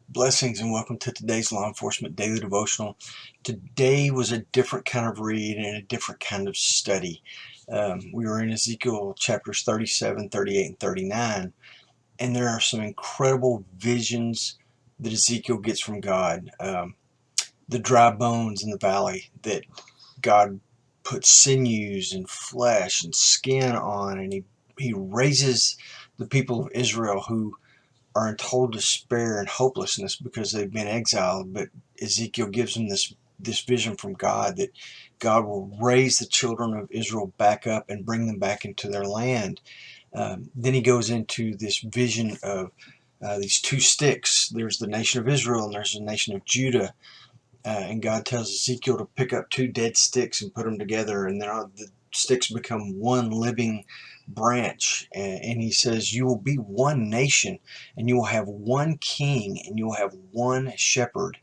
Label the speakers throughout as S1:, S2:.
S1: Blessings and welcome to today's Law Enforcement Daily Devotional. Today was a different kind of read and a different kind of study. We were in Ezekiel chapters 37, 38, and 39, and there are some incredible visions that Ezekiel gets from God. The dry bones in the valley that God puts sinews and flesh and skin on, and he raises the people of Israel who are in total despair and hopelessness because they've been exiled. But Ezekiel gives them this vision from God that God will raise the children of Israel back up and bring them back into their land. Then he goes into this vision of these two sticks. There's the nation of Israel and there's the nation of Judah. And God tells Ezekiel to pick up two dead sticks and put them together, and the sticks become one living branch. And he says, you will be one nation, and you will have one king, and you will have one shepherd.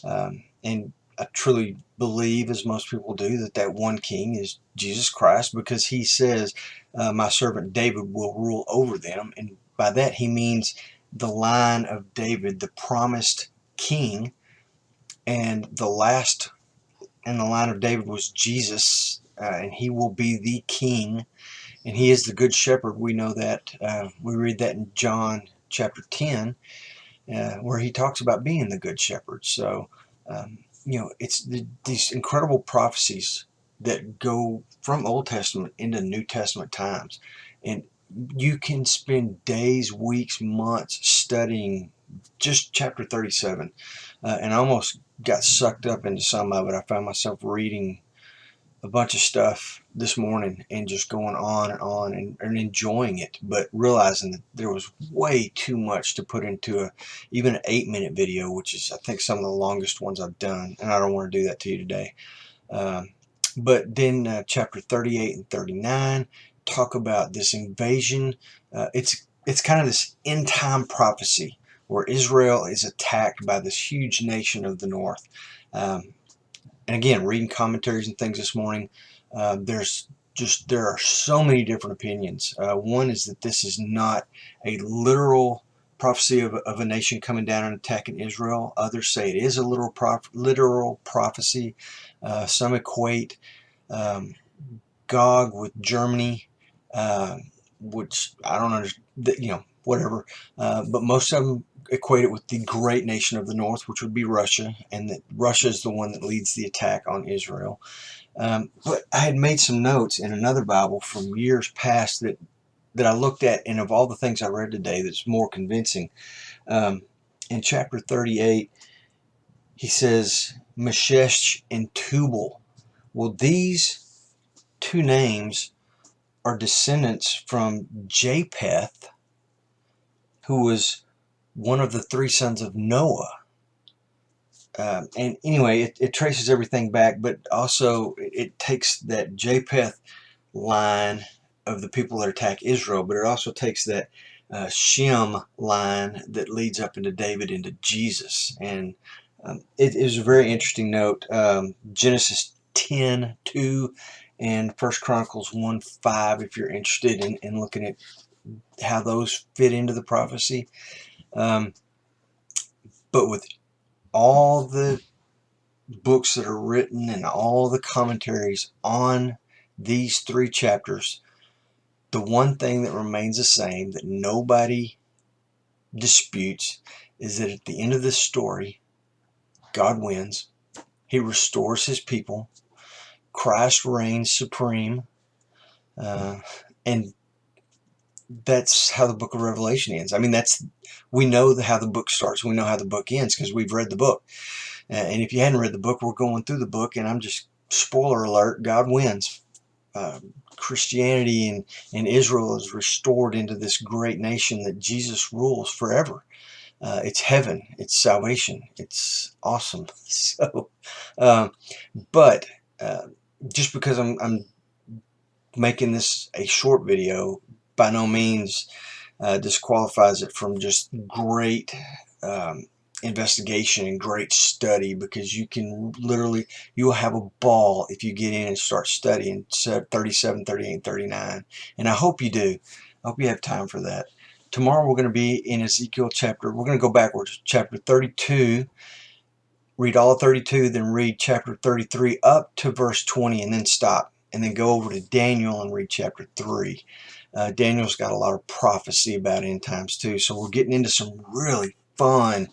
S1: And I truly believe, as most people do, that one king is Jesus Christ, because he says, my servant David will rule over them. And by that he means the line of David, the promised king. And the last in the line of David was Jesus, and he will be the king, and he is the good shepherd. We know that. We read that in John chapter 10, where he talks about being the good shepherd. So, it's these incredible prophecies that go from Old Testament into New Testament times. And you can spend days, weeks, months studying just chapter 37, and I almost got sucked up into some of it. I found myself reading a bunch of stuff this morning and just going on and enjoying it, but realizing that there was way too much to put into even an 8-minute video, which is, I think, some of the longest ones I've done, and I don't want to do that to you today. But then chapter 38 and 39 talk about this invasion. It's kind of this end time prophecy where Israel is attacked by this huge nation of the north. And again, reading commentaries and things this morning, there are so many different opinions. One is that this is not a literal prophecy of a nation coming down and attacking Israel. Others say it is a literal prophecy. Some equate Gog with Germany, which I don't understand, whatever. But most of them equate it with the great nation of the north, which would be Russia, and that Russia is the one that leads the attack on Israel. But I had made some notes in another Bible from years past that I looked at, and of all the things I read today, that's more convincing. In chapter 38, he says, Meshesh and Tubal. Well, these two names are descendants from Japheth, who was one of the three sons of Noah. And anyway, it traces everything back, but also it takes that Japheth line of the people that attack Israel, but it also takes that Shem line that leads up into David, into Jesus. And it is a very interesting note. Genesis 10:2 and 1 Chronicles 1:5, if you're interested in looking at how those fit into the prophecy. But with all the books that are written and all the commentaries on these three chapters, the one thing that remains the same, that nobody disputes, is that at the end of this story, God wins. He restores his people. Christ reigns supreme. And that's how the book of Revelation ends. I mean, we know how the book starts. We know how the book ends because we've read the book. And if you hadn't read the book, we're going through the book, and I'm just, spoiler alert, God wins. Christianity and Israel is restored into this great nation that Jesus rules forever. It's heaven. It's salvation. It's awesome. So, but just because I'm making this a short video, by no means disqualifies it from just great investigation and great study, because you'll have a ball if you get in and start studying 37, 38, and 39. And I hope you do. I hope you have time for that. Tomorrow we're going to be in Ezekiel chapter, we're going to go backwards, chapter 32, read all of 32, then read chapter 33 up to verse 20 and then stop, and then go over to Daniel and read chapter 3. Daniel's got a lot of prophecy about end times too, so we're getting into some really fun,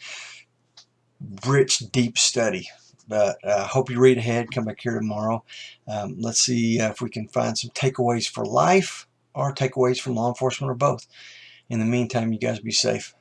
S1: rich, deep study. But I hope you read ahead. Come back here tomorrow. Let's see if we can find some takeaways for life or takeaways from law enforcement, or both. In the meantime, you guys be safe.